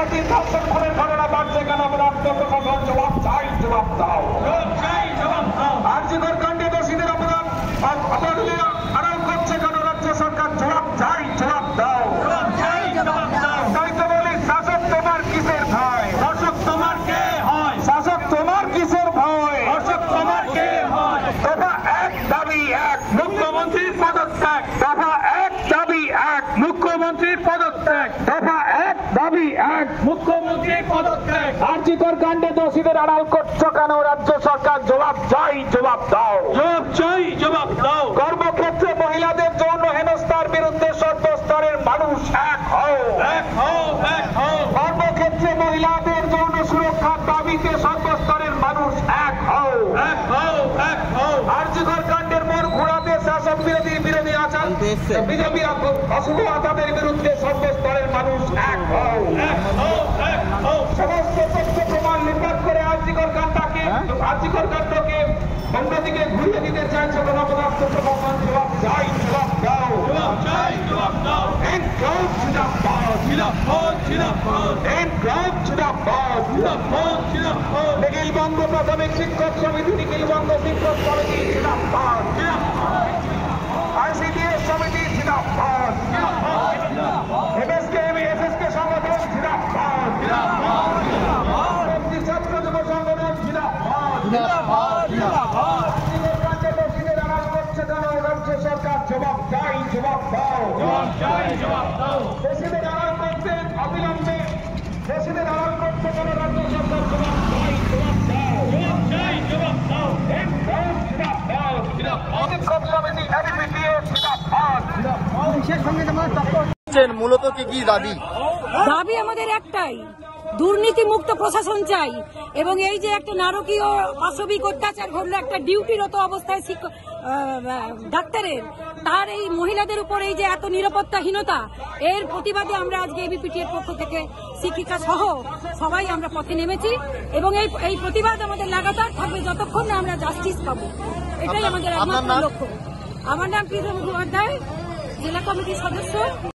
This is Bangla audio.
শিক্ষার্থীর ধর্ষণ খুনের ঘটনা বাড়ছে কেন? রাষ্ট্র প্রশাসন জবাব চাই, জবাব দাও। আরজিকর কাণ্ডে দোষীদের অপরাধীদের আড়াল করছে কেন? রাজ্য সরকার জবাব চাই, জবাব দাও। তাই তো বলি, শাসক তোমার কিসের ভয়? শাসক তোমার কে হয়? শাসক তোমার কিসের ভয়? শাসক তোমার কে হয়? দফা এক দাবি এক, মুখ্যমন্ত্রীর পদত্যাগ। দফা এক দাবি এক, মুখ্যমন্ত্রীর পদত্যাগ। দফা এক দাবি এক, মুখ্যমন্ত্রীর পদত্যাগ। আরজিকর কাণ্ডে দোষীদের আড়াল করছো কেন? রাজ্য সরকার জবাব চাই, জবাব দাও। জবাব চাই, জবাব দাও। কর্মক্ষেত্রে মহিলাদের যৌন হেনস্থার বিরুদ্ধে সর্বস্তরের মানুষ এক হও, এক হও, এক হও। কর্মক্ষেত্রে মহিলাদের যৌন সুরক্ষার দাবিতে সর্বস্তরের মানুষ এক হও, এক হও, এক হও। আরজিকর কাণ্ডের মোড় ঘোরাতে শাসক বিরোধী আচার বিজেপি অশুভ আচারের বিরুদ্ধে সর্বস্তরের মানুষ এক হও, এক হও, এক হও। সমস্ত তথ্য প্রমাণ নির্বাচ করে আরজিকর কাণ্ডকে অন্যদিকে ঘুরিয়ে দিতে চাইছে গণপদার্থ প্রশাসন। জবাব চাই, জবাব দাও। জবাব চাই, জবাব দাও। ইনকলাব জিন্দাবাদ, জিন্দাবাদ, জিন্দাবাদ। ইনকলাব জিন্দাবাদ, জিন্দাবাদ, জিন্দাবাদ। নিখিল বঙ্গ প্রাথমিক শিক্ষক সমিতি, নিখিল বঙ্গ শিক্ষক সমিতি জিন্দাবাদ, জিন্দাবাদ। আইসিডিএস সমিতি জিন্দাবাদ, জিন্দাবাদ। এমএসকে সংগঠন জিন্দাবাদ, জিন্দাবাদ, জিন্দাবাদ। ছাত্র যুব সংগঠন জিন্দাবাদ, জিন্দাবাদ, জিন্দাবাদ। রাজ্য সরকার জবাব চাই, জবাব দাও। জবাব চাই, জবাব দাও। দেশিদের আড়াল করতে অবিলম্বে, দেশিদের আড়াল করতে কেন? রাজ্য সরকার জবাব চাই, জবাব দাও। জবাব চাই, জবাব দাও। জিন্দাবাদ, জিন্দাবাদ। শিক্ষক সমিতি এবিপিটিএস জিন্দাবাদ, জিন্দাবাদ। কিসের সঙ্গে তোমার টক্কর? মূলত কি দাবি? দাবি আমাদের একটাই, দুর্নীতি মুক্ত প্রশাসন চাই। এবং এই যে একটা নারকীয় পাশবিক অত্যাচার ঘটলো একটা ডিউটিরত অবস্থায় ডাক্তারের, তার এই মহিলাদের উপর এই যে এত নিরাপত্তাহীনতা, এর প্রতিবাদে আমরা আজকে এবিপিটি এর পক্ষ থেকে শিক্ষিকা সহ সবাই আমরা পথে নেমেছি। এবং এই প্রতিবাদ আমাদের লাগাতার থাকবে যতক্ষণ না আমরা জাস্টিস পাবো। এটাই আমাদের একমাত্র লক্ষ্য। আমার নাম প্রীতম মুখোপাধ্যায়, জেলা কমিটির সদস্য।